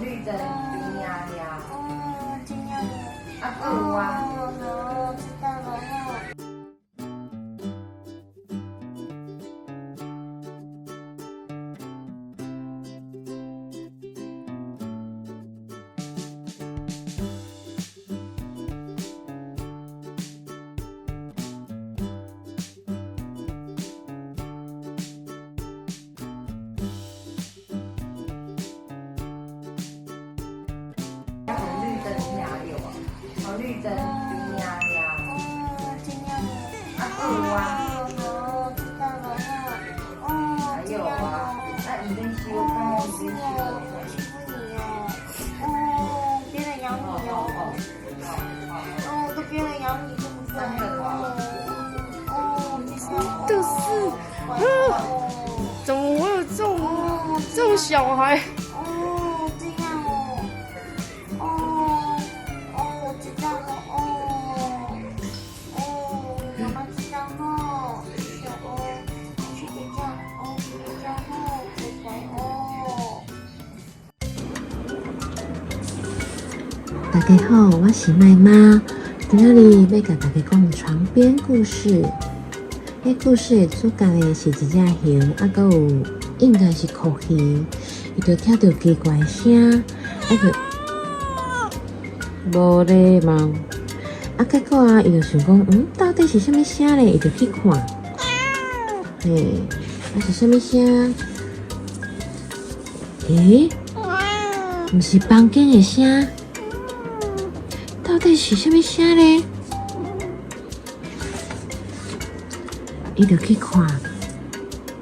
绿灯真呀呀。哦，这样啊，有啊。好，知道了哈。红绿灯哪有啊？红绿灯真呀呀。哦，这样啊，有啊。好，知道了哈。哦，还有啊，那已经修开，已经修我欺负你哦。哦，别人养你哦。哦，都别人养你对不对？哦，这样。就是，怎么会有这种小孩？哦，这样哦。哦，我知道了。哦，妈妈知道了。小哦，去睡觉。哦，去睡觉后，拜拜哦。大家好，我是麦妈，今仔日要甲大家讲床边故事。迄故事的主角的是一只熊，还有应该是酷鱼，伊就听到奇怪声，就无礼貌。结果伊就想讲，到底是什么声咧？伊就去看，是什么声？毋是房间的声。到底是什么声呢？伊就去看，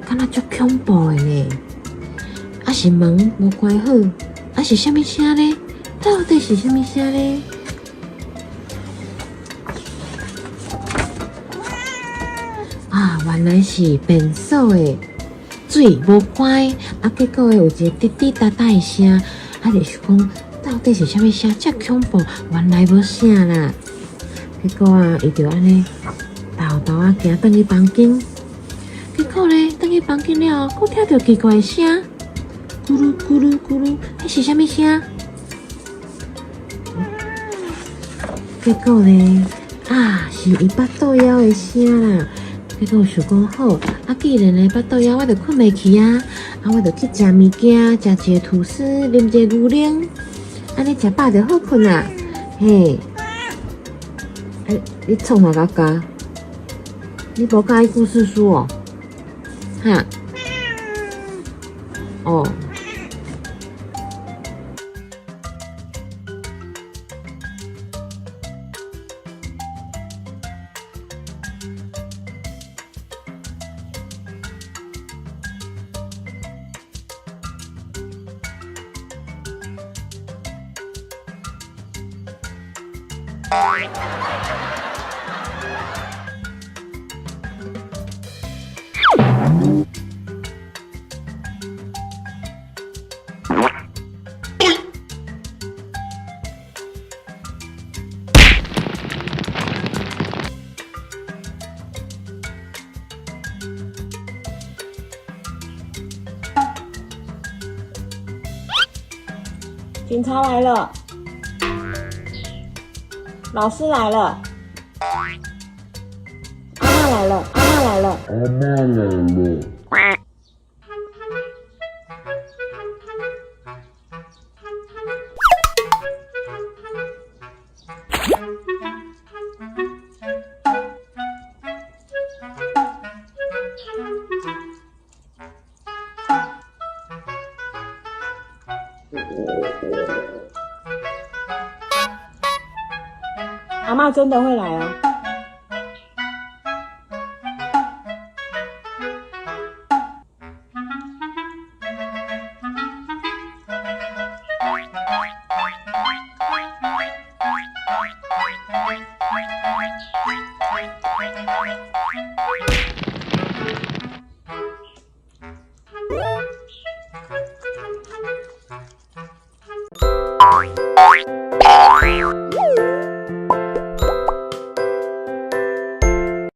敢若足恐怖的呢。是门无关好，是什么声呢？到底是什么声呢？原来是便所的水无关，结果有一个滴滴答答的声，就想讲。到底是什么声？这恐怖，原来无啥啦。结果伊就安尼豆豆行转去房间。结果咧，转去房间了，佫听到奇怪的声，咕噜咕噜咕噜，迄是什么声？结果咧，是伊巴肚枵的声啦。结果想讲好，既然咧巴肚枵，我就困袂去啊，我就去食物件，食一个吐司，啉一个牛奶。安尼食饱就好困啦，嘿！你创啥个家？你无介意故事书哦？哈？哦。警察来了，老师来了，阿嬷来了，阿嬷来了，阿嬷来了。阿嬷真的会来哦。